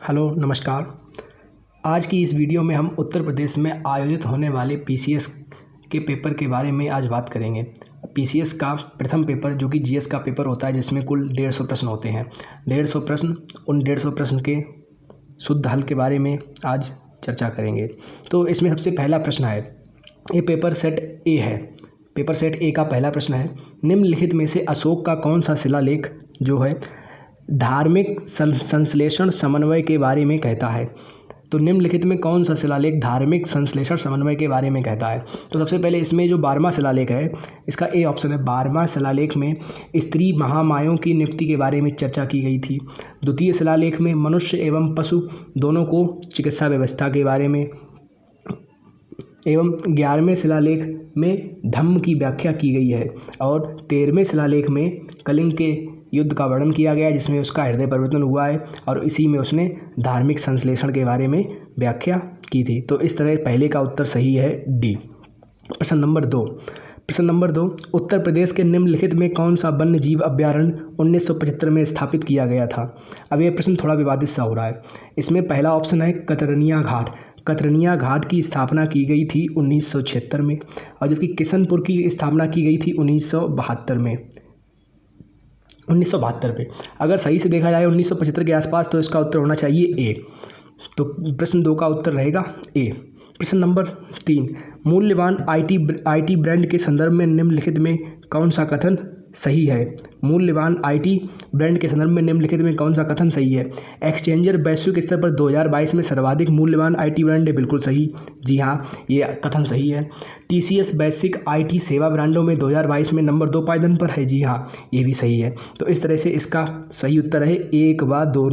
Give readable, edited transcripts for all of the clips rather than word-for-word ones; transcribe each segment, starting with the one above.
Hello नमस्कार। आज की इस वीडियो में हम उत्तर प्रदेश में आयोजित होने वाले पीसीएस के पेपर के बारे में आज बात करेंगे। पीसीएस का प्रथम पेपर जो कि जीएस का पेपर होता है, जिसमें कुल 150 प्रश्न होते हैं। 150 प्रश्न, उन 150 प्रश्न के शुद्ध हल के बारे में आज चर्चा करेंगे। तो इसमें सबसे पहला प्रश्न है, ये पेपर सेट ए है। पेपर सेट ए का पहला प्रश्न है, निम्नलिखित में से अशोक का कौन सा शिलालेख जो है धार्मिक संश्लेषण समन्वय के बारे में कहता है। तो निम्नलिखित में कौन सा शिलालेख धार्मिक संश्लेषण समन्वय के बारे में कहता है। तो सबसे पहले इसमें जो 12वां शिलालेख है, इसका ए ऑप्शन है। 12वां शिलालेख में स्त्री महामायों की नियुक्ति के बारे में चर्चा की गई थी। द्वितीय शिलालेख में मनुष्य एवं पशु दोनों को चिकित्सा व्यवस्था के बारे में, एवं 11वें शिलालेख में धम्म की व्याख्या की गई है। और 13वें शिलालेख में कलिंग के युद्ध का वर्णन किया गया है, जिसमें उसका हृदय परिवर्तन हुआ है और इसी में उसने धार्मिक संश्लेषण के बारे में व्याख्या की थी। तो इस तरह पहले का उत्तर सही है, डी। प्रश्न नंबर 2, उत्तर प्रदेश के निम्नलिखित में कौन सा वन्य जीव अभ्यारण्य 1975 में स्थापित किया गया था। अब यह प्रश्न थोड़ा विवादित सा हो रहा है। इसमें पहला ऑप्शन है कतरनिया घाट। कतरनिया घाट की स्थापना की गई थी 1976 में, और जबकि किशनपुर की स्थापना की गई थी 1972 पे। अगर सही से देखा जाए 1975 के आसपास, तो इसका उत्तर होना चाहिए ए। तो प्रश्न 2 का उत्तर रहेगा ए। प्रश्न नंबर 3, मूल्यवान आईटी ब्रांड के संदर्भ में निम्नलिखित में कौन सा कथन सही है। मूल्यवान आईटी ब्रांड के संदर्भ में निम्नलिखित में कौन सा कथन सही है। एक्सचेंजर वैश्विक स्तर पर 2022 में सर्वाधिक मूल्यवान आईटी ब्रांड है। बिल्कुल सही, जी हाँ, ये कथन सही है। टीसीएस वैश्विक आईटी सेवा ब्रांडों में 2022 में नंबर 2 पायदान पर है। जी हाँ, ये भी सही है। तो इस तरह से इसका सही उत्तर है 1 व 2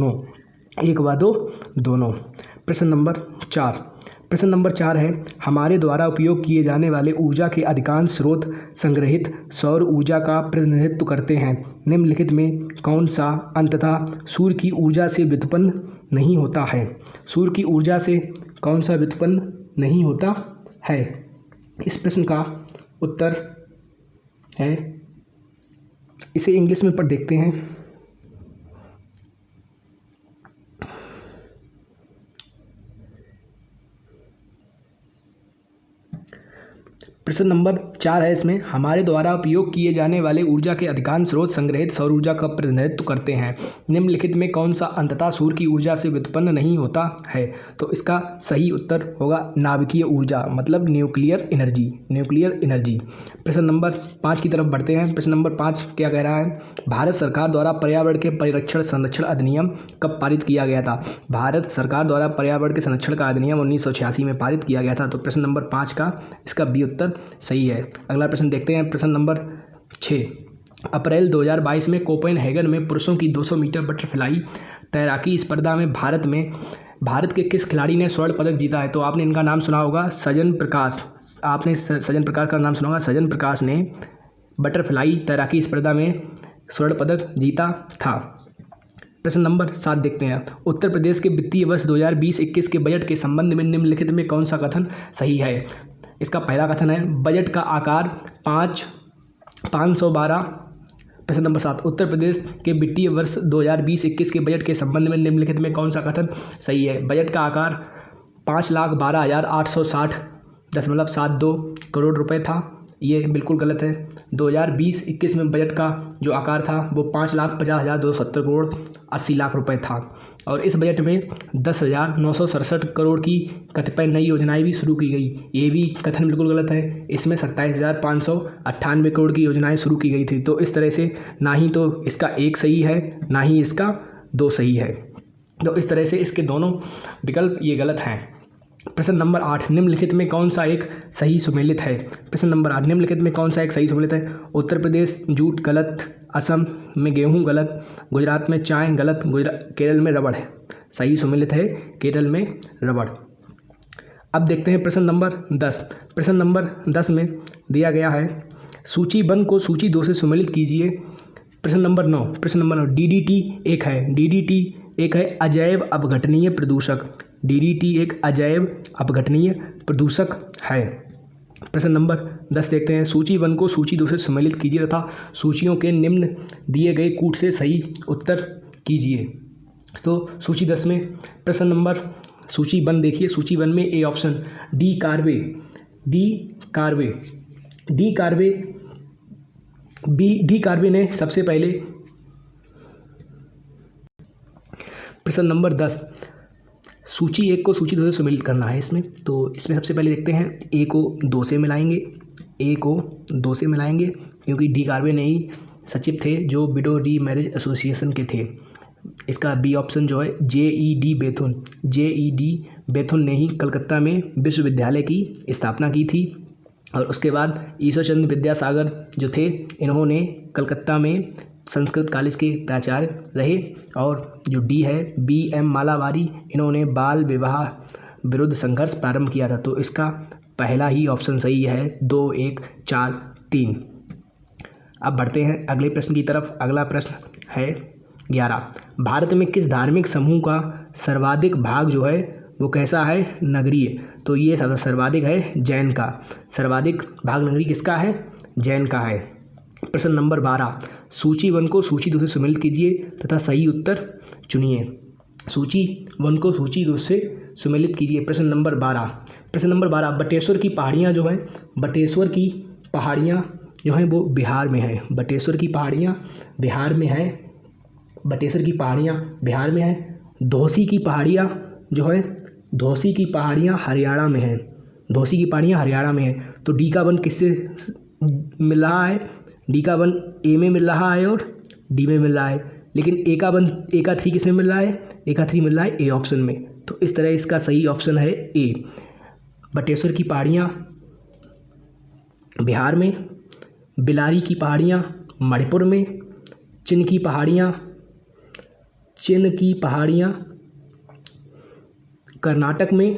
दोनों। प्रश्न नंबर 4 है, हमारे द्वारा उपयोग किए जाने वाले ऊर्जा के अधिकांश स्रोत संग्रहित सौर ऊर्जा का प्रतिनिधित्व करते हैं। निम्नलिखित में कौन सा अंततः सूर्य की ऊर्जा से व्युत्पन्न नहीं होता है। सूर्य की ऊर्जा से कौन सा व्युत्पन्न नहीं होता है। इस प्रश्न का उत्तर है, इसे इंग्लिश में पढ़ देखते हैं। प्रश्न नंबर 4 है, इसमें हमारे द्वारा उपयोग किए जाने वाले ऊर्जा के अधिकांश स्रोत संग्रहित सौर ऊर्जा का प्रतिनिधित्व करते हैं। निम्नलिखित में कौन सा अंततः सूर्य की ऊर्जा से व्युत्पन्न नहीं होता है। तो इसका सही उत्तर होगा नाभिकीय ऊर्जा, मतलब न्यूक्लियर एनर्जी। प्रश्न नंबर 5 की तरफ बढ़ते हैं। प्रश्न नंबर 5 क्या कह रहा है, भारत सरकार द्वारा पर्यावरण के परिरक्षण संरक्षण अधिनियम कब पारित किया गया था। भारत सरकार द्वारा पर्यावरण के संरक्षण का अधिनियम 1986 में पारित किया गया था। तो प्रश्न नंबर 5 का इसका बी उत्तर सही है। अगला प्रश्न देखते हैं। प्रश्न नंबर 6, अप्रैल 2022 में कोपेनहेगन में पुरुषों की 200 मीटर बटरफ्लाई तैराकी स्पर्धा में भारत के किस खिलाड़ी ने स्वर्ण पदक जीता है। तो आपने इनका नाम सुना होगा, सजन प्रकाश। आपने सजन प्रकाश का नाम सुना होगा। सजन प्रकाश ने बटरफ्लाई तैराकी स्पर्धा में स्वर्ण पदक जीता था। प्रश्न नंबर 7 देखते हैं, उत्तर प्रदेश के वित्तीय वर्ष 2020-21 के बजट के संबंध में निम्नलिखित में कौन सा कथन सही है। इसका पहला कथन है, बजट का आकार 512। प्रश्न नंबर 7, उत्तर प्रदेश के वित्तीय वर्ष 2020-21 के बजट के संबंध में निम्नलिखित में कौन सा कथन सही है। बजट का आकार 5,12,860.72 करोड़ रुपए था। ये बिल्कुल गलत है। 2020-21 में बजट का जो आकार था वो 5,50,270 करोड़ 80 लाख रुपए था। और इस बजट में 10,967 करोड़ की कतिपय नई योजनाएं भी शुरू की गई। ये भी कथन बिल्कुल गलत है। इसमें 27,598 करोड़ की योजनाएं शुरू की गई थी। तो इस तरह से ना ही तो इसका 1 सही है, ना ही इसका 2 सही है। तो इस तरह से इसके दोनों विकल्प ये गलत हैं। प्रश्न नंबर 8, निम्नलिखित में कौन सा एक सही सुमेलित है। प्रश्न नंबर 8, निम्नलिखित में कौन सा एक सही सुमेलित है। उत्तर प्रदेश जूट गलत, असम में गेहूं गलत, गुजरात में चाय गलत, केरल में रबड़ है। सही सुमेलित है केरल में रबड़। अब देखते हैं प्रश्न नंबर 10। प्रश्न नंबर 10 में दिया गया है, सूची 1 को सूची 2 से सुमेलित कीजिए। प्रश्न नंबर 9, डीडीटी एक है अजैव अपघटनीय प्रदूषक। डीडीटी एक अजैव अपघटनीय प्रदूषक है। प्रश्न नंबर 10 देखते हैं, सूची 1 को सूची 2 से सम्मिलित कीजिए तथा सूचियों के निम्न दिए गए कूट से सही उत्तर कीजिए। तो सूची 10 में प्रश्न नंबर सूची 1 देखिए। सूची 1 में A option D Karve, D Karve ने सबसे पहले। प्रश्न नंबर 10, सूची 1 को सूची 2 से सम्मिलित करना है इसमें। तो इसमें सबसे पहले देखते हैं, ए को 2 से मिलाएंगे, क्योंकि डी कार्वे ने ही सचिव थे जो विडो री मैरिज एसोसिएशन के थे। इसका बी ऑप्शन जो है JED बेथुन ने ही कलकत्ता में विश्वविद्यालय की स्थापना की थी। और उसके बाद ईश्वर चंद्र विद्यासागर जो थे, इन्होंने कलकत्ता में संस्कृत कॉलेज के प्राचार्य रहे। और जो डी है BM मालावारी, इन्होंने बाल विवाह विरुद्ध संघर्ष प्रारंभ किया था। तो इसका पहला ही ऑप्शन सही है, 2, 1, 4, 3। अब बढ़ते हैं अगले प्रश्न की तरफ। अगला प्रश्न है 11, भारत में किस धार्मिक समूह का सर्वाधिक भाग जो है वो कैसा है, नगरीय। तो ये सर्वाधिक है जैन का। सर्वाधिक भाग नगरीय किसका है, जैन का है। प्रश्न नंबर 12, सूची 1 को सूची 2 से सम्मिलित कीजिए तथा सही उत्तर चुनिए। सूची 1 को सूची 2 से सम्मिलित कीजिए। प्रश्न नंबर 12, बटेश्वर की पहाड़ियाँ जो है, बटेश्वर की पहाड़ियाँ जो हैं वो बिहार में है। बटेश्वर की पहाड़ियाँ बिहार में है। धौसी की पहाड़ियाँ जो है, धौसी की पहाड़ियाँ हरियाणा में है। तो डी का 1 किससे मिल रहा है, डी का 1 ए में मिल रहा है और डी में मिल रहा है। लेकिन ए का 3 किस में मिल रहा है, ए का 3 मिल रहा है ए ऑप्शन में। तो इस तरह इसका सही ऑप्शन है ए, बटेश्वर की पहाड़ियाँ बिहार में, बिलारी की पहाड़ियाँ मणिपुर में, चिन की पहाड़ियाँ कर्नाटक में,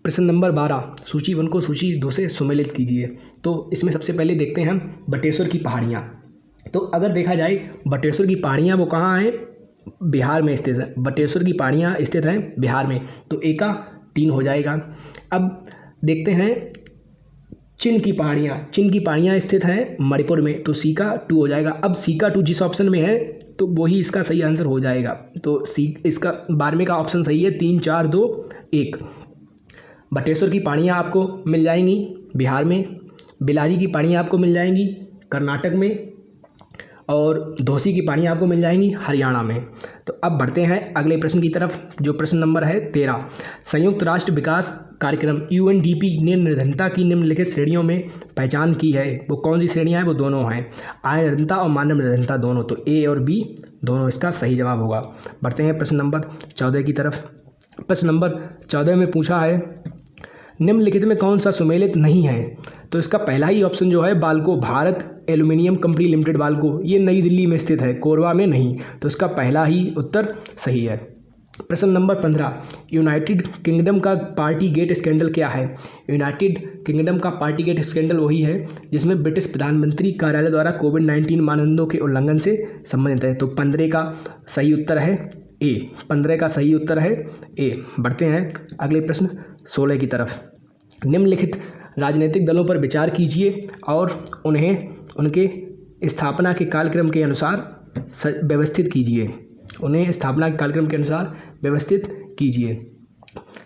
प्रश्न नंबर 12, सूची 1 को सूची 2 से सम्मिलित कीजिए। तो इसमें सबसे पहले देखते हैं हम बटेश्वर की पहाड़ियाँ। तो अगर देखा जाए बटेश्वर की पहाड़ियाँ वो कहाँ हैं, बिहार में स्थित है। बटेश्वर की पहाड़ियाँ स्थित हैं बिहार में, तो ए का 3 हो जाएगा। अब देखते हैं चिन की पहाड़ियाँ स्थित हैं मणिपुर में, तो सी का 2 हो जाएगा। अब सी का 2 जिस ऑप्शन में है तो वही इसका सही आंसर हो जाएगा। तो सी इसका 12वें का ऑप्शन सही है, 3, 4, 2, 1। बटेश्वर की पहाड़ियाँ आपको मिल जाएंगी बिहार में, बिलारी की पहाड़ियाँ आपको मिल जाएंगी कर्नाटक में, और धौसी की पहाड़ियाँ आपको मिल जाएंगी हरियाणा में। तो अब बढ़ते हैं अगले प्रश्न की तरफ, जो प्रश्न नंबर है 13, संयुक्त राष्ट्र विकास कार्यक्रम UNDP ने निर्धनता की निम्नलिखित श्रेणियों में पहचान की है। वो कौन सी श्रेणियाँ हैं, वो दोनों हैं, आय निर्धनता और मानव निर्धनता दोनों। तो ए और बी दोनों इसका सही जवाब होगा। बढ़ते हैं प्रश्न नंबर 14 की तरफ। प्रश्न नंबर 14 में पूछा है, निम्नलिखित में कौन सा सुमेलित नहीं है। तो इसका पहला ही ऑप्शन जो है Balco, Bharat aluminium company limited Balco, ये नई दिल्ली में स्थित है, कोरबा में नहीं। तो इसका पहला ही उत्तर सही है। प्रश्न नंबर 15, यूनाइटेड किंगडम का पार्टी गेट स्कैंडल क्या है। यूनाइटेड किंगडम का पार्टी गेट स्कैंडल वही है जिसमें ब्रिटिश प्रधानमंत्री कार्यालय द्वारा कोविड-19 मानदंडों के उल्लंघन से संबंधित है। तो 15 का सही उत्तर है ए, 15 का सही उत्तर है ए। बढ़ते हैं अगले प्रश्न 16 की तरफ। निम्नलिखित राजनीतिक दलों पर विचार कीजिए और उन्हें उनके स्थापना के कालक्रम के अनुसार व्यवस्थित कीजिए।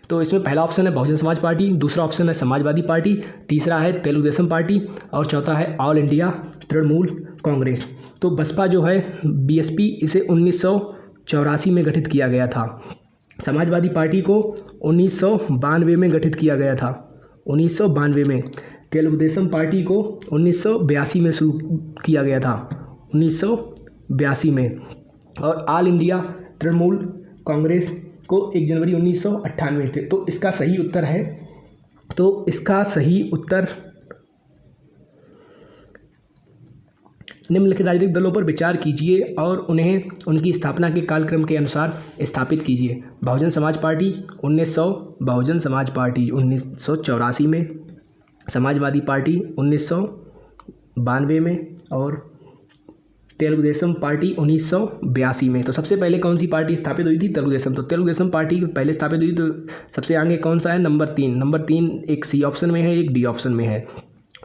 तो इसमें पहला ऑप्शन है बहुजन समाज पार्टी, दूसरा ऑप्शन है समाजवादी पार्टी, तीसरा है तेलुगु देशम पार्टी और चौथा है ऑल इंडिया तृणमूल कांग्रेस। तो बसपा जो है BSP, इसे 1984 में गठित किया गया था। समाजवादी पार्टी को 1992 में गठित किया गया था, 1992 में। तेलुगु देशम पार्टी को 1982 में शुरू किया गया था, 1982 में। और ऑल इंडिया तृणमूल कांग्रेस को 1 जनवरी 1998 थे। तो इसका सही उत्तर निम्नलिखित राजनीतिक दलों पर विचार कीजिए और उन्हें उनकी स्थापना के कालक्रम के अनुसार स्थापित कीजिए। बहुजन समाज पार्टी 1984 में, समाजवादी पार्टी 1992 में और तेलुगु देशम पार्टी 1982 में। तो सबसे पहले कौन सी पार्टी स्थापित हुई थी? तेलुगु देशम। तो तेलुगु देशम पार्टी पहले स्थापित हुई, तो सबसे आगे कौन सा है? नंबर 3। नंबर 3 एक सी ऑप्शन में है, एक डी ऑप्शन में है।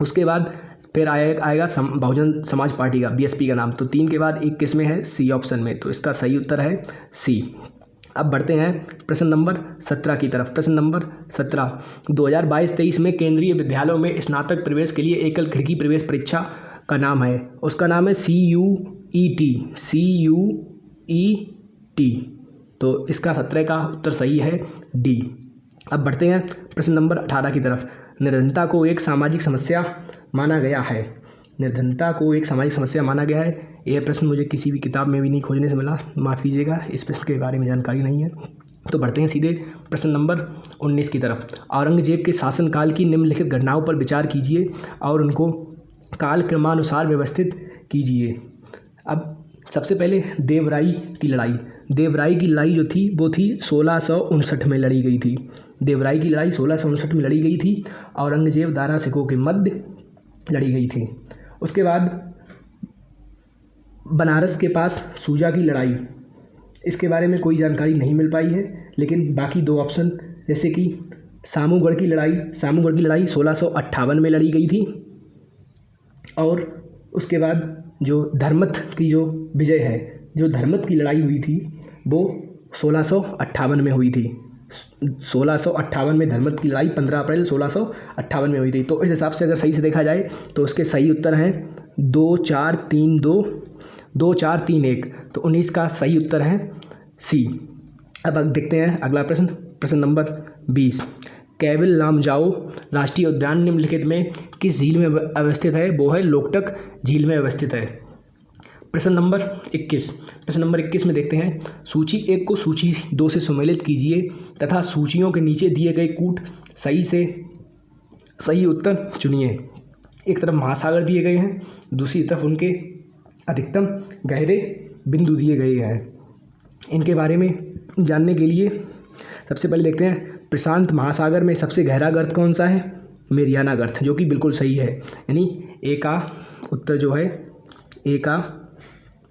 उसके बाद फिर आएगा बहुजन समाज पार्टी का, बीएसपी का नाम। तो 3 के बाद एक किस में है? सी ऑप्शन में। तो इसका सही उत्तर है सी। अब बढ़ते हैं प्रश्न नंबर 17 की तरफ। प्रश्न नंबर 17, 2022-23 में केंद्रीय विद्यालयों में स्नातक प्रवेश के लिए एकल खिड़की प्रवेश परीक्षा का नाम है, उसका नाम है CUET। CUET। तो इसका 17 का उत्तर सही है डी। अब बढ़ते हैं प्रश्न नंबर 18 की तरफ। निर्धनता को एक सामाजिक समस्या माना गया है। निर्धनता को एक सामाजिक समस्या माना गया है। यह प्रश्न मुझे किसी भी किताब में भी नहीं खोजने से मिला, माफ़ कीजिएगा, इस प्रश्न के बारे में जानकारी नहीं है। तो बढ़ते हैं सीधे प्रश्न नंबर 19 की तरफ। औरंगजेब के शासनकाल की निम्नलिखित घटनाओं पर विचार कीजिए और उनको कालक्रमानुसार व्यवस्थित कीजिए। अब सबसे पहले देवराई की लड़ाई। देवराई की लड़ाई जो थी वो थी 1659 में लड़ी गई थी। देवराई की लड़ाई 1659 में लड़ी गई थी। औरंगजेब दारा सिखों के मध्य लड़ी गई थी। उसके बाद बनारस के पास सूजा की लड़ाई, इसके बारे में कोई जानकारी नहीं मिल पाई है, लेकिन बाकी 2 ऑप्शन जैसे कि सामूगढ़ की लड़ाई 1658 में लड़ी गई थी। और उसके बाद जो धर्मत की जो विजय है, जो धर्मत की लड़ाई हुई थी वो 1658 में हुई थी। 1658 में धर्मत की लड़ाई 15 अप्रैल 1658 में हुई थी। तो इस हिसाब से अगर सही से देखा जाए तो उसके सही उत्तर हैं 2 4 3 2 2 4 3 1। तो 19 का सही उत्तर है सी। अब देखते हैं अगला प्रश्न, प्रश्न नंबर 20। कैविल लामजाओ राष्ट्रीय उद्यान निम्नलिखित में किस झील में अवस्थित है? वो है लोकटक झील में अवस्थित है। प्रश्न नंबर 21। प्रश्न नंबर 21 में देखते हैं, सूची 1 को सूची 2 से सुमेलित कीजिए तथा सूचियों के नीचे दिए गए कूट सही से सही उत्तर चुनिए। एक तरफ महासागर दिए गए हैं, दूसरी तरफ उनके अधिकतम गहरे बिंदु दिए गए हैं। इनके बारे में जानने के लिए सबसे पहले देखते हैं, प्रशांत महासागर में सबसे गहरा गर्त कौन सा है? मेरियाना गर्त, जो कि बिल्कुल सही है। यानी ए का उत्तर जो है ए का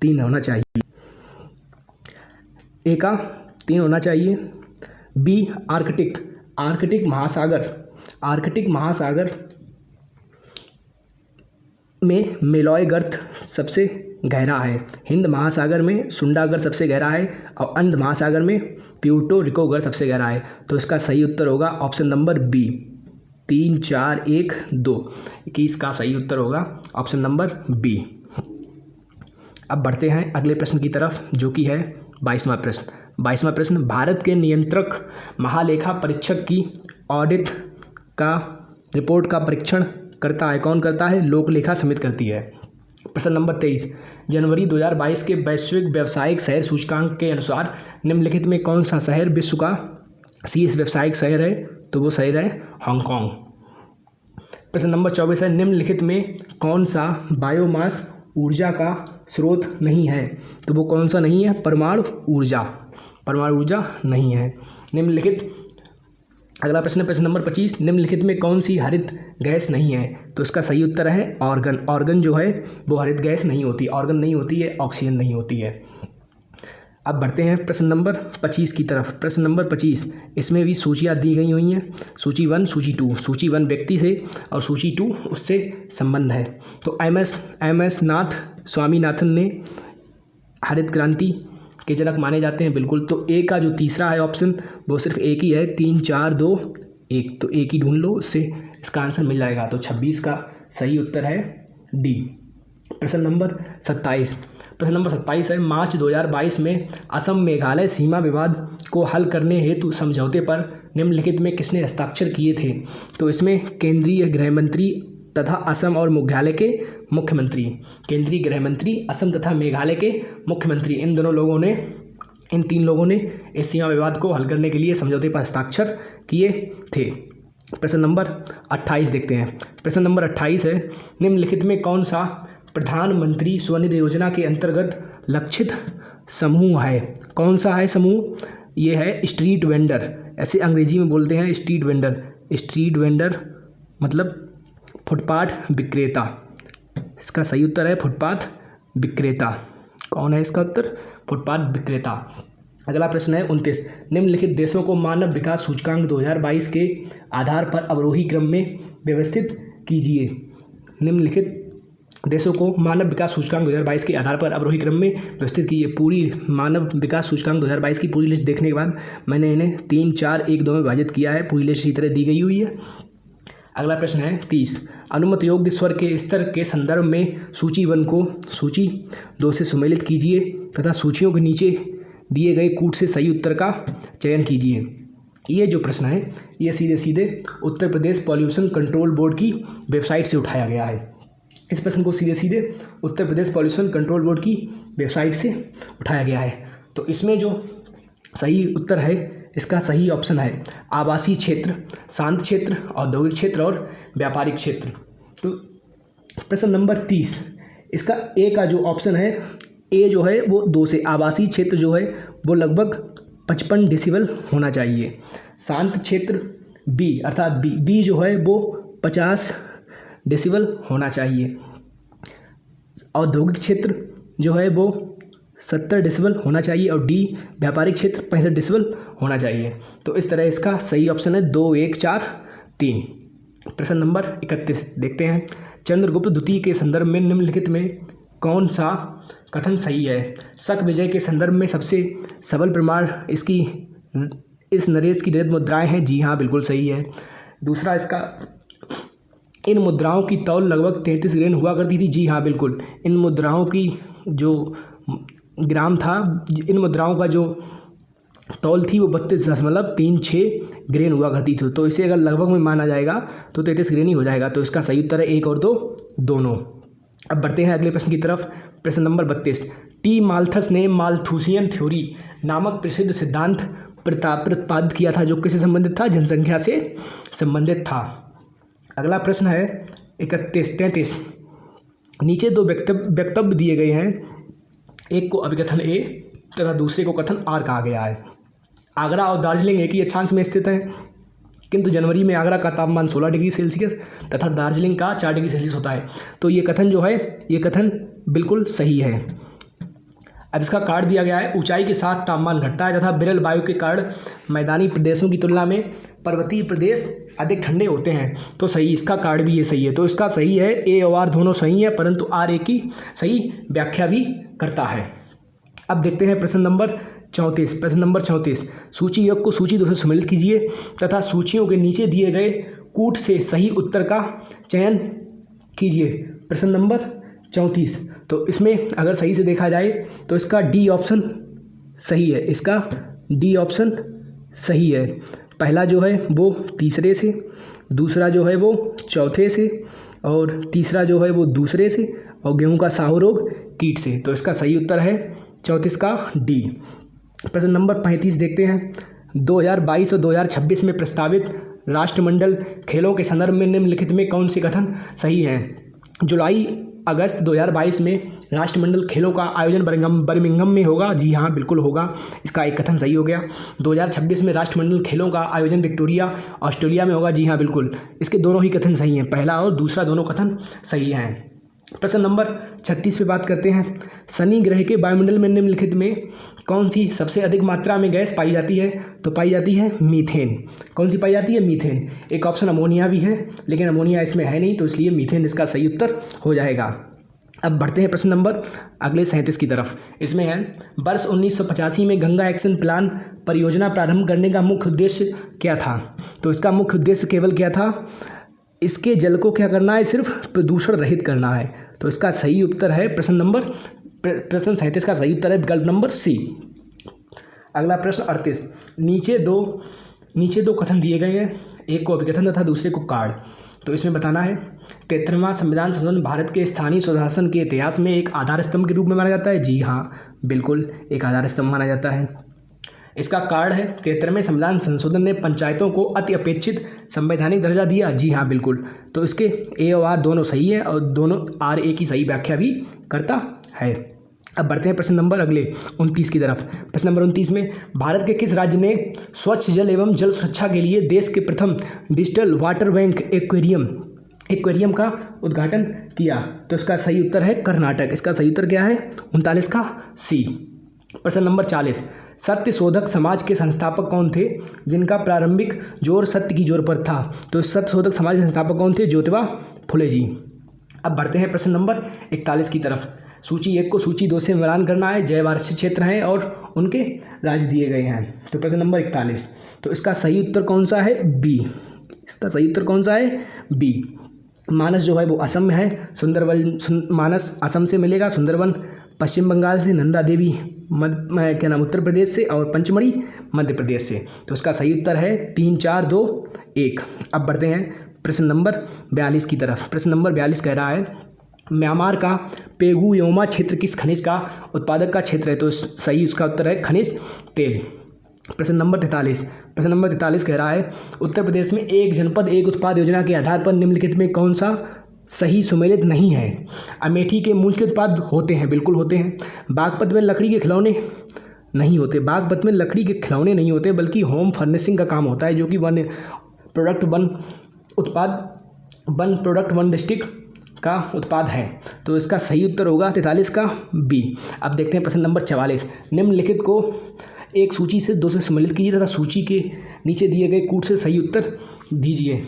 3 होना चाहिए। ए का 3 होना चाहिए। बी आर्कटिक, आर्कटिक महासागर, आर्कटिक महासागर में मेलॉय गर्त सबसे गहरा है। हिंद महासागर में सुंडा गर्त सबसे गहरा है और अंध महासागर में प्यूर्टो रिको गर्त सबसे गहरा है। तो इसका सही उत्तर होगा ऑप्शन नंबर बी। 3 4 1 2 21 का सही उत्तर होगा ऑप्शन नंबर बी। अब बढ़ते हैं अगले प्रश्न की तरफ, जो कि है 22वां प्रश्न। 22वां प्रश्न, भारत के नियंत्रक महालेखा परीक्षक की ऑडिट का रिपोर्ट का परीक्षण करता है, कौन करता है? लोक लेखा समिति करती है। प्रश्न नंबर 23, जनवरी 2022 के वैश्विक व्यावसायिक शहर सूचकांक के अनुसार निम्नलिखित में कौन सा शहर विश्व का शीर्ष व्यावसायिक शहर है? तो वो शहर है हांगकांग। प्रश्न नंबर 24 है, निम्नलिखित में कौन सा बायोमास ऊर्जा का स्रोत नहीं है? तो वो कौन सा नहीं है? परमाणु ऊर्जा, परमाणु ऊर्जा नहीं है निम्नलिखित। अगला प्रश्न, प्रश्न नंबर 25, निम्नलिखित में कौन सी हरित गैस नहीं है? तो इसका सही उत्तर है ऑर्गन। ऑर्गन जो है वो हरित गैस नहीं होती, ऑर्गन नहीं होती है, ऑक्सीजन नहीं होती है। अब बढ़ते हैं प्रश्न नंबर 25 की तरफ। प्रश्न नंबर 25, इसमें भी सूचियाँ दी गई हुई हैं, सूची 1 सूची 2। सूची 1 व्यक्ति से और सूची 2 उससे संबंध है। तो एम एस नाथ स्वामीनाथन ने हरित क्रांति के जनक माने जाते हैं, बिल्कुल। तो ए का जो तीसरा है ऑप्शन वो सिर्फ एक ही है, 3 4 2 1। तो एक ही ढूंढ लो, उससे इसका आंसर मिल जाएगा। तो 26 का सही उत्तर है डी। प्रश्न नंबर 27। प्रश्न नंबर 27 है, मार्च 2022 में असम मेघालय सीमा विवाद को हल करने हेतु समझौते पर निम्नलिखित में किसने हस्ताक्षर किए थे? तो इसमें केंद्रीय गृह मंत्री तथा असम और मेघालय के मुख्यमंत्री, केंद्रीय गृह मंत्री, असम तथा मेघालय के मुख्यमंत्री, इन 3 लोगों ने इस सीमा विवाद को हल करने के लिए समझौते पर हस्ताक्षर किए थे। प्रश्न नंबर 28 देखते हैं। प्रश्न नंबर 28 है, निम्नलिखित में कौन सा प्रधानमंत्री स्वनिधि योजना के अंतर्गत लक्षित समूह है? कौन सा है समूह? ये है स्ट्रीट वेंडर, ऐसे अंग्रेजी में बोलते हैं स्ट्रीट वेंडर। स्ट्रीट वेंडर मतलब फुटपाथ विक्रेता। इसका सही उत्तर है फुटपाथ विक्रेता। कौन है इसका उत्तर? फुटपाथ विक्रेता। अगला प्रश्न है 29, निम्नलिखित देशों को मानव विकास सूचकांक 2022 के आधार पर अवरोही क्रम में व्यवस्थित कीजिए। निम्नलिखित देशों को मानव विकास सूचकांक 2022 के आधार पर अवरोही क्रम में व्यवस्थित कीजिए। पूरी मानव विकास सूचकांक 2022 की पूरी लिस्ट देखने के बाद मैंने इन्हें 3, 4, 1, 2 में विभाजित किया है। पूरी लिस्ट इसी तरह दी गई हुई है। अगला प्रश्न है 30, अनुमत योग्य स्वर के स्तर के संदर्भ में सूची 1 को सूची 2 से सुमेलित कीजिए तथा सूचियों के नीचे दिए गए कूट से सही उत्तर का चयन कीजिए। ये जो प्रश्न है ये सीधे सीधे Uttar Pradesh pollution control board की वेबसाइट से उठाया गया है। इस प्रश्न को सीधे सीधे Uttar Pradesh pollution control board की वेबसाइट से उठाया गया है। तो इसमें जो सही उत्तर है इसका सही ऑप्शन है आवासीय क्षेत्र, शांत क्षेत्र, औद्योगिक क्षेत्र और व्यापारिक क्षेत्र। तो प्रश्न नंबर 30, इसका ए का जो ऑप्शन है, ए जो है वो 2 से, आवासीय क्षेत्र जो है वो लगभग 55 डेसिबल होना चाहिए। शांत क्षेत्र बी अर्थात बी जो है वो 50 डेसिबल होना चाहिए। औद्योगिक क्षेत्र जो है वो 70 डेसिबल होना चाहिए और डी व्यापारिक क्षेत्र 65 डेसिबल होना चाहिए। तो इस तरह इसका सही ऑप्शन है 2, 1, 4, 3। प्रश्न नंबर 31 देखते हैं, चंद्रगुप्त द्वितीय के संदर्भ में निम्नलिखित में कौन सा कथन सही है? शक विजय के संदर्भ में सबसे सबल प्रमाण इसकी इस नरेश की रजत मुद्राएं हैं। जी हाँ, बिल्कुल सही है। दूसरा इसका इन मुद्राओं की तौल लगभग 33 ग्रेन हुआ करती थी। जी हाँ, बिल्कुल। इन मुद्राओं की जो ग्राम था, इन मुद्राओं का जो तौल थी वो 32.36 ग्रेन हुआ करती थी। तो इसे अगर लगभग में माना जाएगा तो 33 ग्रेन ही हो जाएगा। तो इसका सही उत्तर है 1 और 2 दोनों। अब बढ़ते हैं अगले प्रश्न की तरफ। प्रश्न नंबर 32, टी माल्थस ने माल्थुसियन थ्योरी नामक प्रसिद्ध सिद्धांत प्रतिपादित किया था जो किससे संबंधित था? जनसंख्या से संबंधित था। अगला प्रश्न है 33, नीचे 2 वक्तव्य दिए गए हैं, एक को अभिकथन ए तथा दूसरे को कथन आर कहा गया है। आगरा और दार्जिलिंग एक ही अक्षांश में स्थित हैं, किंतु जनवरी में आगरा का तापमान 16 डिग्री सेल्सियस तथा दार्जिलिंग का 4 डिग्री सेल्सियस होता है। तो ये कथन जो है ये कथन बिल्कुल सही है। अब इसका कारण दिया गया है, ऊंचाई के साथ तापमान घटता है तथा विरल वायु के कारण मैदानी प्रदेशों की तुलना में पर्वतीय प्रदेश अधिक ठंडे होते हैं। तो सही, इसका कारण भी ये सही है। तो इसका सही है, ए और आर दोनों सही है, परंतु आर ए की सही व्याख्या भी करता है। अब देखते हैं प्रश्न नंबर 34। प्रश्न नंबर 34, सूची योग को सूची 2 से सम्मिलित कीजिए तथा सूचियों के नीचे दिए गए कूट से सही उत्तर का चयन कीजिए। प्रश्न नंबर 34, तो इसमें अगर सही से देखा जाए तो इसका डी ऑप्शन सही है। इसका डी ऑप्शन सही है। पहला जो है वो तीसरे से, दूसरा जो है वो चौथे से और तीसरा जो है वो दूसरे से और गेहूं का साहू रोग कीट से। तो इसका सही उत्तर है 34 का डी। प्रश्न नंबर 35 देखते हैं, 2022 और 2026 में प्रस्तावित राष्ट्रमंडल खेलों के संदर्भ में निम्नलिखित में कौन से कथन सही हैं? जुलाई अगस्त 2022 में राष्ट्रमंडल खेलों का आयोजन बर्मिंघम में होगा। जी हाँ, बिल्कुल होगा। इसका एक कथन सही हो गया। 2026 में राष्ट्रमंडल खेलों का आयोजन विक्टोरिया ऑस्ट्रेलिया में होगा। जी हाँ, बिल्कुल। इसके दोनों ही कथन सही हैं, पहला और दूसरा दोनों कथन सही हैं। प्रश्न नंबर 36 पे बात करते हैं, शनि ग्रह के वायुमंडल में निम्नलिखित में कौन सी सबसे अधिक मात्रा में गैस पाई जाती है? तो पाई जाती है मीथेन। कौन सी पाई जाती है? मीथेन। एक ऑप्शन अमोनिया भी है, लेकिन अमोनिया इसमें है नहीं, तो इसलिए मीथेन इसका सही उत्तर हो जाएगा। अब बढ़ते हैं प्रश्न नंबर अगले 37 की तरफ। इसमें है, वर्ष 1985 में गंगा एक्शन प्लान परियोजना प्रारंभ करने का मुख्य उद्देश्य क्या था? तो इसका मुख्य उद्देश्य केवल क्या था? इसके जल को क्या करना है? सिर्फ प्रदूषण रहित करना है। तो इसका सही उत्तर है प्रश्न 37 का सही उत्तर है विकल्प नंबर सी। अगला प्रश्न 38, नीचे दो कथन दिए गए हैं, एक को अभिकथन तथा दूसरे को कारण। तो इसमें बताना है, 73वां संविधान संशोधन भारत के स्थानीय स्वशासन के इतिहास में एक आधार स्तंभ के रूप में माना जाता है। जी हाँ, बिल्कुल एक आधार स्तंभ माना जाता है। इसका कारण है 73वें संविधान संशोधन ने पंचायतों को अति अपेक्षित संवैधानिक दर्जा दिया। जी हाँ, बिल्कुल। तो इसके ए और आर दोनों सही है और दोनों आर ए की सही व्याख्या भी करता है। अब बढ़ते हैं प्रश्न नंबर अगले 29 की तरफ। प्रश्न नंबर 29 में, भारत के किस राज्य ने स्वच्छ जल एवं जल सुरक्षा के लिए देश के प्रथम digital water bank aquarium aquarium का उद्घाटन किया? तो इसका सही उत्तर है कर्नाटक। इसका सही उत्तर क्या है? 39 का सी। प्रश्न नंबर 40, सत्य शोधक समाज के संस्थापक कौन थे जिनका प्रारंभिक जोर सत्य की जोर पर था? तो सत्य शोधक समाज के संस्थापक कौन थे? ज्योतिबा फुले जी। अब बढ़ते हैं प्रश्न नंबर 41 की तरफ। सूची 1 को सूची 2 से मिलान करना है। जय वाराणसी क्षेत्र हैं और उनके राज्य दिए गए हैं। तो प्रश्न नंबर 41, तो इसका सही उत्तर कौन सा है? बी। इसका सही उत्तर कौन सा है? बी। मानस जो है वो असम में है, सुंदरवन मानस असम से मिलेगा, सुंदरवन पश्चिम बंगाल से, नंदा देवी क्या नाम उत्तर प्रदेश से, और पंचमढ़ी मध्य प्रदेश से। तो इसका सही उत्तर है 3, 4, 2, 1। अब बढ़ते हैं प्रश्न नंबर 42 की तरफ। प्रश्न नंबर 42 कह रहा है म्यांमार का पेगुयोमा क्षेत्र किस खनिज का उत्पादक का क्षेत्र है? तो सही उसका उत्तर है खनिज तेल। प्रश्न नंबर 43, प्रश्न नंबर 43 कह रहा है उत्तर प्रदेश में एक जनपद एक उत्पाद योजना के आधार पर निम्नलिखित में कौन सा सही सुमेलित नहीं है? अमेठी के मूल के उत्पाद होते हैं, बिल्कुल होते हैं। बागपत में लकड़ी के खिलौने नहीं होते, बागपत में लकड़ी के खिलौने नहीं होते, बल्कि होम फर्निशिंग का काम होता है, जो कि वन प्रोडक्ट वन डिस्ट्रिक्ट का उत्पाद है। तो इसका सही उत्तर होगा 43 का बी। अब देखते हैं प्रश्न नंबर 44, निम्नलिखित को एक सूची से 2 से सम्मिलित कीजिए तथा सूची के नीचे दिए गए कूट से सही उत्तर दीजिए।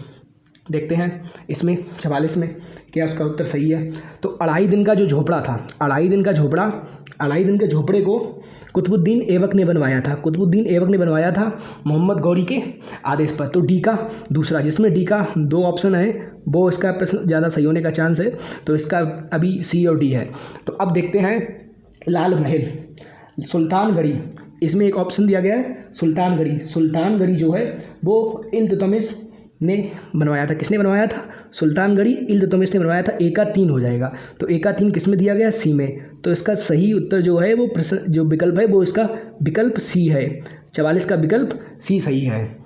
देखते हैं इसमें 44 में क्या उसका उत्तर सही है। तो अढ़ाई दिन का जो झोपड़ा था, अढ़ाई दिन के झोपड़े को कुतुबुद्दीन ऐबक ने बनवाया था। कुतुबुद्दीन ऐबक ने बनवाया था मोहम्मद गौरी के आदेश पर। तो डी का दूसरा, जिसमें डी का 2 ऑप्शन है, वो इसका प्रश्न ज़्यादा सही होने का चांस है। तो इसका अभी सी और डी है। तो अब देखते हैं लाल महल, सुल्तानगढ़ी, इसमें एक ऑप्शन दिया गया है सुल्तानगढ़ी। सुल्तानगढ़ी जो है वो इल्तुतमिश ने बनवाया था। किसने बनवाया था? सुल्तानगढ़ी इल्तुतमिश ने बनवाया था। ए का 3 हो जाएगा। तो ए का 3 किस में दिया गया? सी में। तो इसका सही उत्तर जो है वो प्रश्न जो विकल्प है वो इसका विकल्प सी है। 44 का विकल्प सी सही है।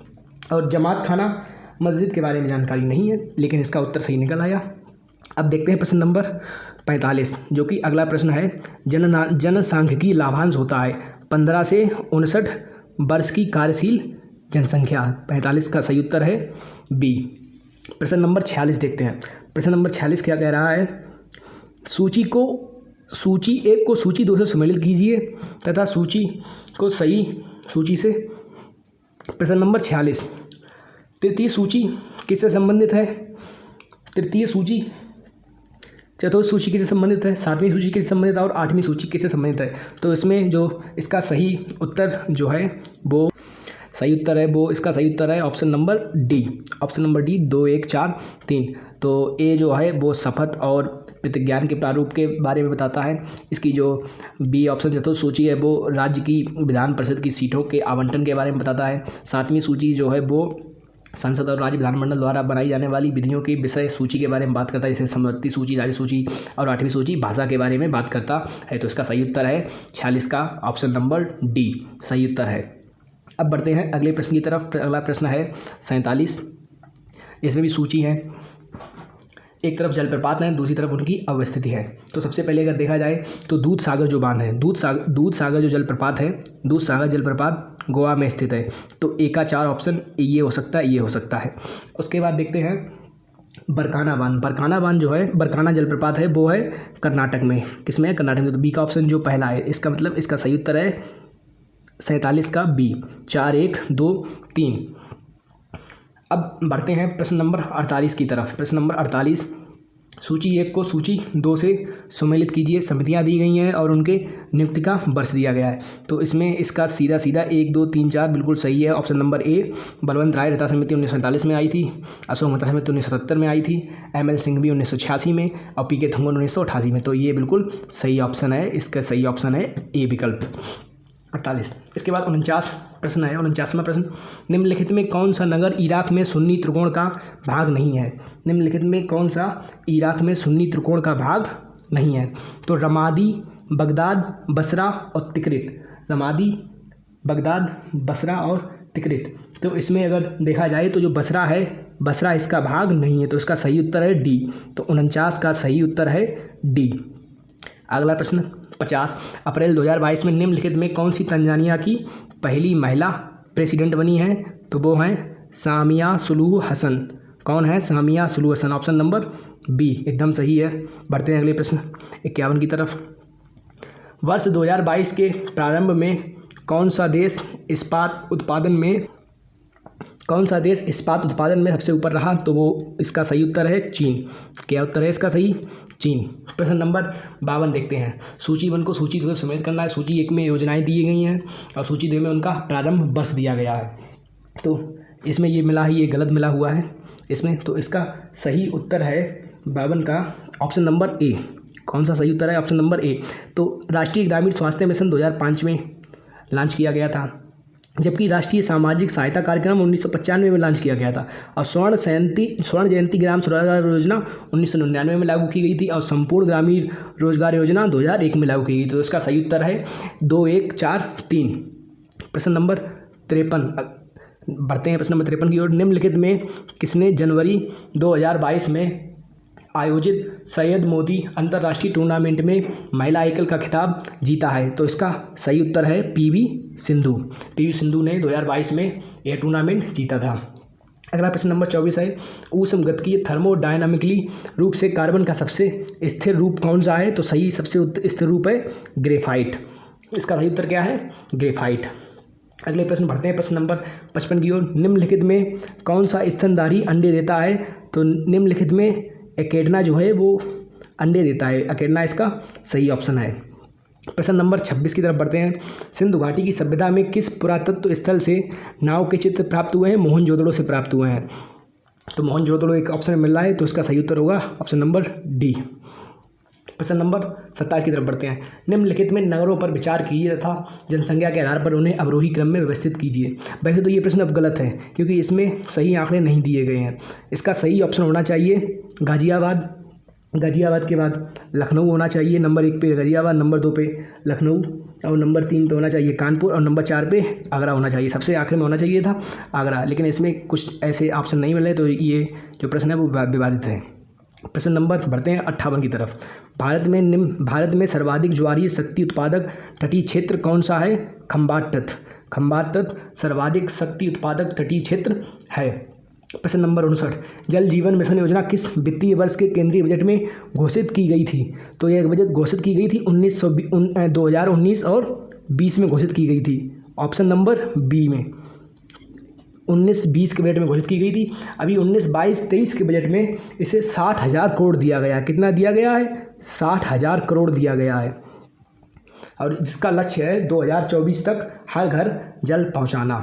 और जमात खाना मस्जिद के बारे में जानकारी नहीं है, लेकिन इसका उत्तर सही निकल आया। अब देखते हैं प्रश्न नंबर 45, जो कि अगला प्रश्न है। जनसांख्यिकी लाभांश होता है 15 से 59 वर्ष की कार्यशील जनसंख्या। 45 का सही उत्तर है बी। प्रश्न नंबर 46 देखते हैं। प्रश्न नंबर 46 क्या कह रहा है? सूची 1 को सूची 2 से सम्मिलित कीजिए तथा सूची को सही सूची से। प्रश्न नंबर 46, तृतीय सूची किससे संबंधित है? तृतीय सूची चतुर्थ सूची किससे संबंधित है? 7वीं सूची किससे संबंधित है? और 8वीं सूची किससे संबंधित है? तो इसमें जो इसका सही उत्तर जो है वो सही उत्तर है वो इसका सही उत्तर है option number D. Option number D 2, 1, 4, 3। तो ए जो है वो शपथ और प्रतिज्ञान के प्रारूप के बारे में बताता है। इसकी जो बी ऑप्शन चतुर्थ सूची है वो राज्य की विधान परिषद की सीटों के आवंटन के बारे में बताता है। 7वीं सूची जो है वो संसद और राज्य विधानमंडल द्वारा बनाई जाने वाली विधियों की विषय सूची के बारे में बात करता है, जैसे संपत्ति सूची, राज्य सूची। और 8वीं सूची भाषा के बारे में बात करता है। तो इसका सही उत्तर है 46 का ऑप्शन नंबर डी सही उत्तर है। अब बढ़ते हैं अगले प्रश्न की तरफ। अगला प्रश्न है 47। इसमें भी सूची है, एक तरफ जलप्रपात है, दूसरी तरफ उनकी अवस्थिति है। तो सबसे पहले अगर देखा जाए तो दूध सागर जो बांध है, दूध सागर जो जलप्रपात है, दूध सागर जलप्रपात गोवा में स्थित है। तो ए का 4 ऑप्शन ये हो सकता है, ये हो सकता है। उसके बाद देखते हैं बरकाना बांध जो है, बरकाना जलप्रपात है वो है कर्नाटक में। किसमें है? कर्नाटक में। तो बी का ऑप्शन जो पहला है, इसका मतलब इसका सही उत्तर है 47 का बी। 4, 1, 2, 3। अब बढ़ते हैं प्रश्न नंबर 48 की तरफ। प्रश्न नंबर 48, सूची 1 को सूची 2 से सम्मिलित कीजिए। समितियां दी गई हैं और उनके नियुक्ति का वर्ष दिया गया है। तो इसमें इसका सीधा 1, 2, 3, 4 बिल्कुल सही है। ऑप्शन नंबर ए, बलवंत राय रता समिति 1947 में आई थी, अशोक मेहता समिति 1977 में आई थी, ML सिंघवी 1986 में और PK थंगोन 1988 में। तो ये बिल्कुल सही ऑप्शन है, इसका सही ऑप्शन है ए विकल्प 48। इसके बाद 49 प्रश्न है। 49वां प्रश्न, निम्नलिखित में कौन सा नगर इराक में सुन्नी त्रिकोण का भाग नहीं है? निम्नलिखित में कौन सा इराक में सुन्नी त्रिकोण का भाग नहीं है? तो रमादी, बगदाद, बसरा और तिकरित। रमादी, बगदाद, बसरा और तिकरित। तो इसमें अगर देखा जाए तो जो बसरा है, बसरा इसका भाग नहीं है। तो इसका सही उत्तर है डी। तो 49 का सही उत्तर है डी। अगला प्रश्न 50, अप्रैल 2022 में निम्नलिखित में कौन सी तंजानिया की पहली महिला प्रेसिडेंट बनी है? तो वो हैं सामिया सुलूहु हसन। कौन है Samia Suluhu Hassan, option number B एकदम सही है। बढ़ते हैं अगले प्रश्न 51 की तरफ। वर्ष 2022 के प्रारंभ में कौन सा देश इस्पात उत्पादन में सबसे ऊपर रहा? तो वो इसका सही उत्तर है चीन। क्या उत्तर है इसका सही? चीन। प्रश्न नंबर 52 देखते हैं। सूची 1 को सूची 2 से सम्मिलित करना है। सूची 1 में योजनाएं दी गई हैं और सूची 2 में उनका प्रारंभ वर्ष दिया गया है। तो इसमें ये मिला है, ये गलत मिला हुआ है इसमें, तो इसका सही उत्तर है 52 का ऑप्शन नंबर ए। कौन सा सही उत्तर है? Option number A. तो राष्ट्रीय ग्रामीण स्वास्थ्य मिशन 2005 में लॉन्च किया गया था, जबकि राष्ट्रीय सामाजिक सहायता कार्यक्रम 1995 में लॉन्च किया गया था, और स्वर्ण जयंती ग्राम स्वरोजगार योजना 1999 में लागू की गई थी, और संपूर्ण ग्रामीण रोजगार योजना 2001 में लागू की गई। तो इसका सही उत्तर है 2, 1, 4, 3। प्रश्न नंबर 53 बढ़ते हैं प्रश्न नंबर 53 की ओर। निम्नलिखित में किसने जनवरी 2022 में आयोजित सैयद मोदी अंतर्राष्ट्रीय टूर्नामेंट में महिला एकल का खिताब जीता है? तो इसका सही उत्तर है पीवी सिंधु। पीवी सिंधु ने 2022 में यह टूर्नामेंट जीता था। अगला प्रश्न नंबर 24 है। ऊष्मगतिकीय थर्मोडायनामिकली रूप से कार्बन का सबसे स्थिर रूप कौन सा है? तो सही सबसे स्थिर रूप है ग्रेफाइट। इसका सही उत्तर क्या है? ग्रेफाइट। अगले प्रश्न बढ़ते हैं प्रश्न नंबर 55 की ओर। निम्नलिखित में कौन सा स्तनधारी अंडे देता है? तो निम्नलिखित में एकेडना जो है वो अंडे देता है। एकेडना इसका सही ऑप्शन है। प्रश्न नंबर 26 की तरफ बढ़ते हैं। सिंधु घाटी की सभ्यता में किस पुरातत्व स्थल से नाव के चित्र प्राप्त हुए हैं? मोहनजोदड़ो से प्राप्त हुए हैं। तो मोहनजोदड़ो एक ऑप्शन मिल रहा है, तो इसका सही उत्तर होगा ऑप्शन नंबर डी। प्रश्न नंबर 27 की तरफ बढ़ते हैं। निम्नलिखित में नगरों पर विचार कीजिए तथा जनसंख्या के आधार पर उन्हें अवरोही क्रम में व्यवस्थित कीजिए। वैसे तो ये प्रश्न अब गलत है, क्योंकि इसमें सही आंकड़े नहीं दिए गए हैं। इसका सही ऑप्शन होना चाहिए गाजियाबाद। गाजियाबाद के बाद लखनऊ होना चाहिए। नंबर 1 पे गाजियाबाद, नंबर 2 पे लखनऊ, और नंबर 3 पे होना चाहिए कानपुर, और नंबर 4 पे आगरा होना चाहिए। सबसे आखिर में होना चाहिए था आगरा, लेकिन इसमें कुछ ऐसे ऑप्शन नहीं मिले, तो ये जो प्रश्न है वो विवादित है। प्रश्न नंबर बढ़ते हैं 58 की तरफ। भारत में सर्वाधिक ज्वारीय शक्ति उत्पादक तटीय क्षेत्र कौन सा है? खंबाट तट सर्वाधिक शक्ति उत्पादक तटीय क्षेत्र है। प्रश्न नंबर 59। जल जीवन मिशन योजना किस वित्तीय वर्ष के केंद्रीय बजट में घोषित की गई थी? तो यह बजट घोषित की गई थी 2019 और 20 में घोषित की गई थी। ऑप्शन नंबर बी में 19-20 के बजट में घोषित की गई थी। अभी 19-22-23 के बजट में इसे 60,000 करोड़ दिया गया। कितना दिया गया है? 60,000 करोड़ दिया गया है, और जिसका लक्ष्य है 2024 तक हर घर जल पहुंचाना।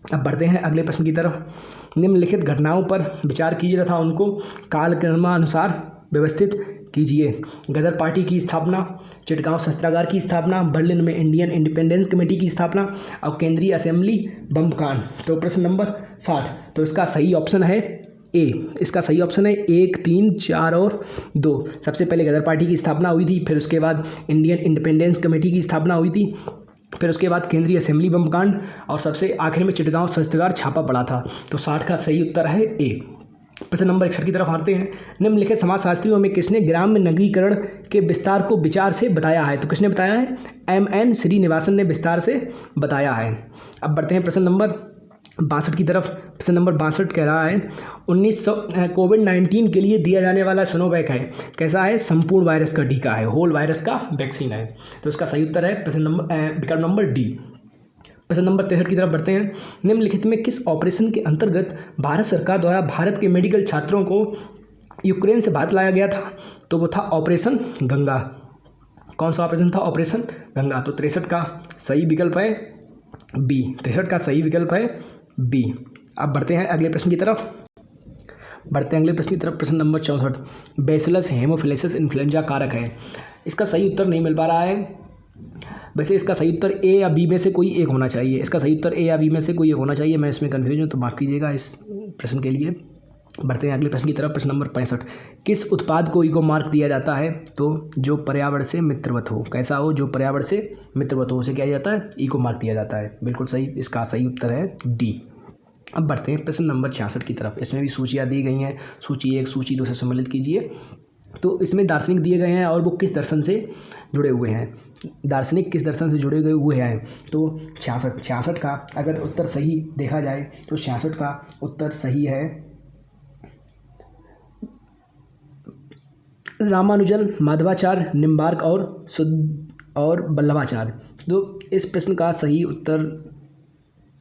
अब बढ़ते हैं अगले प्रश्न की तरफ। निम्नलिखित घटनाओं पर विचार कीजिए तथा उनको कालक्रमानुसार व्यवस्थित कीजिए। गदर पार्टी की स्थापना, चिटगांव शस्त्रागार की स्थापना, बर्लिन में इंडियन इंडिपेंडेंस कमेटी की स्थापना, और केंद्रीय असेंबली बम कांड। तो प्रश्न नंबर 60, तो इसका सही ऑप्शन है ए। इसका सही ऑप्शन है 1, 3, 4 और 2। सबसे पहले गदर पार्टी की स्थापना हुई थी, फिर उसके बाद इंडियन इंडिपेंडेंस कमेटी की स्थापना हुई थी, फिर उसके बाद केंद्रीय असेंबली बम कांड, और सबसे आखिर में चिटगांव शस्त्रागार छापा पड़ा था। तो 60 का सही उत्तर है ए। प्रश्न नंबर 61 की तरफ आते हैं। निम्नलिखित समाजशास्त्रियों में किसने ग्राम्य नगरीकरण के विस्तार को विचार से बताया है? तो किसने बताया है? M.N. श्रीनिवासन ने विस्तार से बताया है। अब बढ़ते हैं प्रश्न नंबर 62 की तरफ। प्रश्न नंबर 62 कह रहा है कोविड-19 के लिए दिया जाने वाला सिनोवैक है कैसा है? संपूर्ण वायरस का टीका है, होल वायरस का वैक्सीन है। तो इसका सही उत्तर है विकल्प नंबर डी। प्रश्न नंबर 63 की तरफ बढ़ते हैं। निम्नलिखित में किस ऑपरेशन के अंतर्गत भारत सरकार द्वारा भारत के मेडिकल छात्रों को यूक्रेन से भारत लाया गया था? तो वो था ऑपरेशन गंगा। कौन सा ऑपरेशन था? ऑपरेशन गंगा। तो 63 का सही विकल्प है बी। 63 का सही विकल्प है बी। अब बढ़ते हैं अगले प्रश्न की तरफ। प्रश्न नंबर 64। बैसिलस हेमोफिलिस इन्फ्लुएंजा कारक है। इसका सही उत्तर नहीं मिल पा रहा है। वैसे इसका सही उत्तर ए या बी में से कोई एक होना चाहिए। इसका सही उत्तर ए या बी में से कोई एक होना चाहिए। मैं इसमें कन्फ्यूज हूँ, तो माफ़ कीजिएगा इस प्रश्न के लिए। बढ़ते हैं अगले प्रश्न की तरफ। प्रश्न नंबर 65। किस उत्पाद को इको मार्क दिया जाता है? तो जो पर्यावरण से मित्रवत हो। कैसा हो? जो पर्यावरण से मित्रवत हो, उसे क्या जाता है? इको मार्क दिया जाता है। बिल्कुल सही। इसका सही उत्तर है डी। अब बढ़ते हैं प्रश्न नंबर 66 की तरफ। इसमें भी सूचियाँ दी गई हैं। सूची 1 सूची 2 से सम्मिलित कीजिए। तो इसमें दार्शनिक दिए गए हैं और वो किस दर्शन से जुड़े हुए हैं। दार्शनिक किस दर्शन से जुड़े हुए हैं? तो 66 का अगर उत्तर सही देखा जाए तो 66 का उत्तर सही है रामानुजन, माधवाचार्य, निम्बार्क और वल्लभाचार्य। तो इस प्रश्न का सही उत्तर,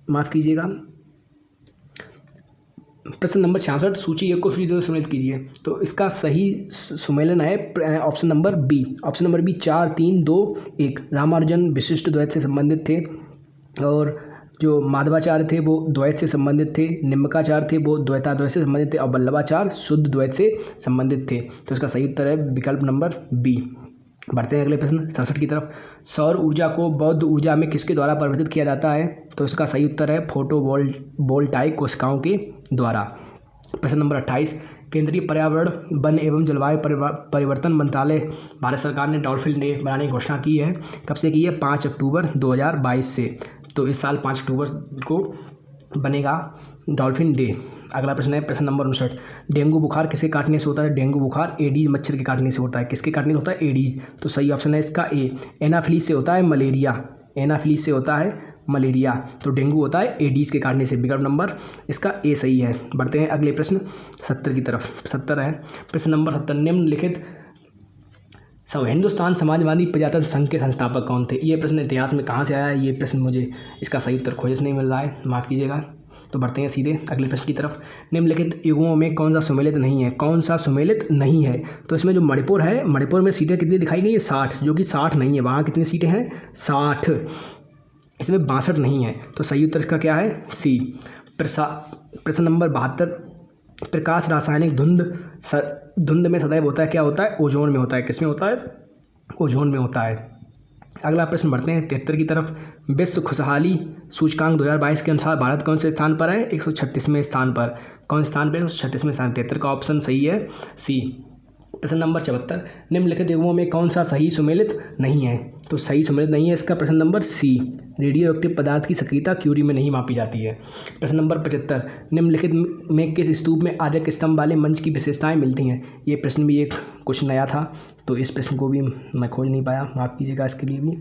माफ़ कीजिएगा, प्रश्न नंबर 66, सूची 1 को सूची 2 से सम्मिलित कीजिए। तो इसका सही सुमेलन है option number B. Option number B 4, 3, 2, 1। Ramanujan विशिष्ट द्वैत से संबंधित थे, और जो माधवाचार्य थे वो द्वैत से संबंधित थे, निम्बकाचार्य थे वो द्वैताद्वैत से संबंधित थे, और वल्लभाचार्य शुद्ध द्वैत से संबंधित थे। तो इसका सही उत्तर है विकल्प नंबर बी। बढ़ते हैं अगले प्रश्न 67 की तरफ। सौर ऊर्जा को बौद्ध ऊर्जा में किसके द्वारा परिवर्तित किया जाता है? तो इसका सही उत्तर है फोटोवोल्टाइक कोशिकाओं के द्वारा। प्रश्न नंबर 28, केंद्रीय पर्यावरण, वन एवं जलवायु परिवर्तन मंत्रालय भारत सरकार ने डॉल्फिन डे बनाने की घोषणा की है। कब से की है? 5 अक्टूबर 2022 से। तो इस साल 5 अक्टूबर को बनेगा डॉल्फिन डे। अगला प्रश्न है प्रश्न नंबर 59, डेंगू बुखार किसके काटने से होता है? डेंगू बुखार एडीज मच्छर के काटने से होता है। किसके काटने से होता है? एडीज। तो सही ऑप्शन है इसका ए। एनाफिलीज से होता है मलेरिया। एनाफिलीज से होता है मलेरिया। तो डेंगू होता है एडीज के काटने से। विकल्प नंबर इसका ए सही है। बढ़ते हैं अगले प्रश्न 70 की तरफ। 70 है प्रश्न नंबर 70, निम्नलिखित हिंदुस्तान समाजवादी प्रजातंत्र संघ के संस्थापक कौन थे? ये प्रश्न इतिहास में कहाँ से आया है? ये प्रश्न मुझे इसका सही उत्तर खोज नहीं मिल रहा है, माफ़ कीजिएगा। तो बढ़ते हैं सीधे अगले प्रश्न की तरफ। निम्नलिखित युगों में कौन सा सुमेलित नहीं है? कौन सा सुमेलित नहीं है? तो इसमें जो मणिपुर है, मणिपुर में सीटें कितनी दिखाई गई है? 60, जो कि 60 नहीं है। वहाँ कितनी सीटें हैं? 60। इसमें 62 नहीं है। तो सही उत्तर इसका क्या है? सी। प्रश्न नंबर 72, प्रकाश रासायनिक धुंध में सदैव होता है, क्या होता है? ओजोन में होता है। किस में होता है? ओजोन में होता है। अगला प्रश्न बढ़ते हैं 73 की तरफ। विश्व खुशहाली सूचकांक 2022 के अनुसार भारत कौन से स्थान पर है? 136वें स्थान पर। कौन स्थान पर? 136वें स्थान। 73 का ऑप्शन सही है सी। प्रश्न नंबर 74, निम्नलिखित युग्मों में कौन सा सही सुमेलित नहीं है? तो सही सुमेलित नहीं है इसका प्रश्न नंबर सी। रेडियो एक्टिव पदार्थ की सक्रियता क्यूरी में नहीं मापी जाती है। प्रश्न नंबर 75, निम्नलिखित में किस स्तूप में आर्यक स्तंभ वाले मंच की विशेषताएं मिलती हैं? ये प्रश्न भी एक कुछ नया था, तो इस प्रश्न को भी मैं खोज नहीं पाया, माफ़ कीजिएगा इसके लिए भी।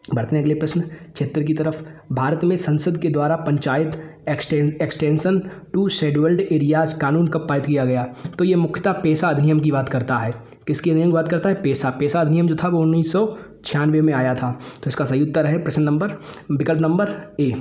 बढ़ते हैं अगले प्रश्न 76 की तरफ। भारत में संसद के द्वारा panchayat extension to scheduled areas कानून कब पारित किया गया? तो ये मुख्यतः पेशा अधिनियम की बात करता है। किसकी अधिनियम की बात करता है? पेशा अधिनियम जो था वो 1996 में आया था। तो इसका सही उत्तर है प्रश्न नंबर विकल्प नंबर ए।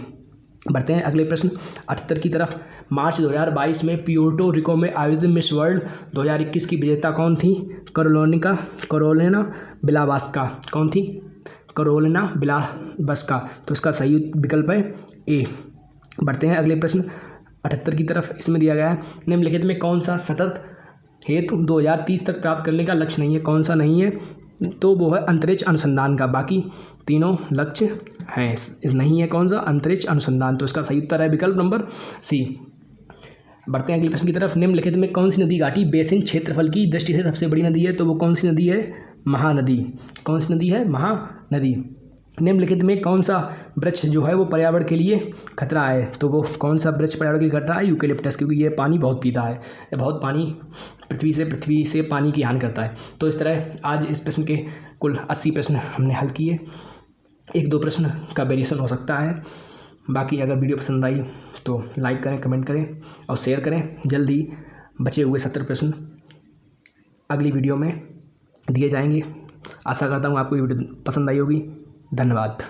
बढ़ते हैं अगले प्रश्न 78 की तरफ। मार्च 2022 में प्यूर्टो रिको में आयोजित मिस वर्ल्ड 2021 की विजेता कौन थी? करोलिना बिलावास्का। कौन थी? करोलिना बिलावास्का। तो इसका सही विकल्प है ए। बढ़ते हैं अगले प्रश्न 78 की तरफ। इसमें दिया गया है, निम्नलिखित में कौन सा सतत हेतु 2030 तक प्राप्त करने का लक्ष्य नहीं है? कौन सा नहीं है? तो वो है अंतरिक्ष अनुसंधान का। बाकी तीनों लक्ष्य हैं, इस नहीं है कौन सा? अंतरिक्ष अनुसंधान। तो इसका सही उत्तर है विकल्प नंबर सी। बढ़ते हैं अगले प्रश्न की तरफ। निम्नलिखित में कौन सी नदी घाटी बेसिन क्षेत्रफल की दृष्टि से सबसे बड़ी नदी है? तो वो कौन सी नदी है? महानदी। कौन सी नदी है? महानदी। निम्नलिखित में कौन सा वृक्ष जो है वो पर्यावरण के लिए खतरा है? तो वो कौन सा वृक्ष पर्यावरण के लिए खतरा है? यूकेलिप्टस, क्योंकि ये पानी बहुत पीता है, ये बहुत पानी पृथ्वी से पानी की हानि करता है। तो इस तरह आज इस प्रश्न के कुल 80 प्रश्न हमने हल किए। 1-2 प्रश्न का वेरिएशन हो सकता है। बाकी अगर वीडियो पसंद आई तो लाइक करें, कमेंट करें और शेयर करें। जल्दी बचे हुए 70 प्रश्न अगली वीडियो में दिए जाएंगे। आशा करता हूँ आपको ये वीडियो पसंद आई होगी। धन्यवाद।